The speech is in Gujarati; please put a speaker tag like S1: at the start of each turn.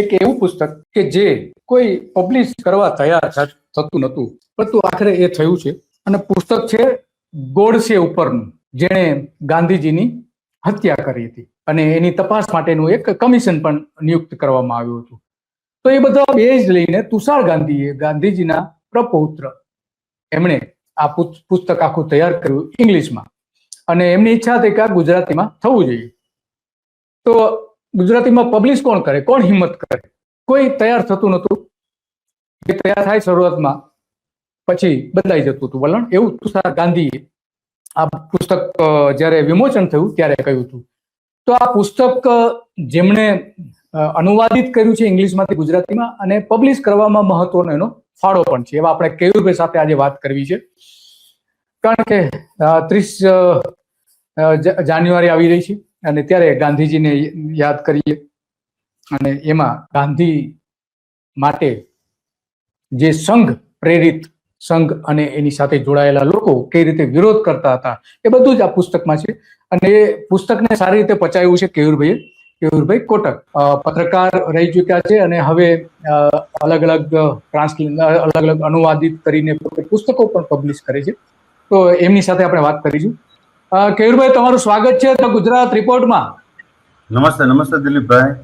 S1: એક એવું પુસ્તક કે જે કોઈ પબ્લિશ કરવા તૈયાર થતું નતું, પરંતુ આખરે એ થયું છે. અને પુસ્તક છે ગોડસે ઉપરનું, જેણે ગાંધીજીની હત્યા કરી હતી અને એની તપાસ માટેનું એક કમિશન પણ નિયુક્ત કરવામાં આવ્યું હતું. તો એ બધા બેઝ લઈને તુષાર ગાંધીએ, ગાંધીજીના પ્રપૌત્ર, એમણે આ પુસ્તક આખું તૈયાર કર્યું ઇંગ્લિશમાં. અને એમની ઈચ્છા હતી કે આ ગુજરાતીમાં થવું જોઈએ. તો ગુજરાતીમાં પબ્લિશ કોણ કરે, કોણ હિંમત કરે? કોઈ તૈયાર થતું નતું. જે તૈયાર થાય શરૂઆતમાં, પછી બદલાઈ જતું હતું વલણ. એવું તુષાર ગાંધીએ આ પુસ્તક જ્યારે વિમોચન થયું ત્યારે કહ્યું હતું. તો આ પુસ્તક જેમણે અનુવાદિત કર્યું છે ઇંગ્લિશમાંથી ગુજરાતીમાં અને પબ્લિશ કરવામાં મહત્વનો એનો ફાળો પણ છે. એવા આપણે કેયુરભાઈ સાથે આજે વાત કરવી છે. કારણ કે 30 જાન્યુઆરી આવી રહી છે અને ત્યારે ગાંધીજીને યાદ કરીએ. અને એમાં ગાંધી માટે જે સંઘ પ્રેરિત, સંઘ અને એની સાથે જોડાયેલા લોકો કઈ રીતે વિરોધ કરતા હતા, એ બધું જ આ પુસ્તકમાં છે. અને એ પુસ્તકને સારી રીતે પચાવ્યું છે કેયુરભાઈ કોટક. પત્રકાર રહી ચૂક્યા છે અને હવે અલગ અલગ અનુવાદિત કરીને પુસ્તકો પણ પબ્લિશ કરે છે. તો એમની સાથે આપણે વાત કરીશું. કેયુરભાઈ, તમારું સ્વાગત છે તો ગુજરાત રિપોર્ટમાં.
S2: નમસ્તે દિલીપભાઈ.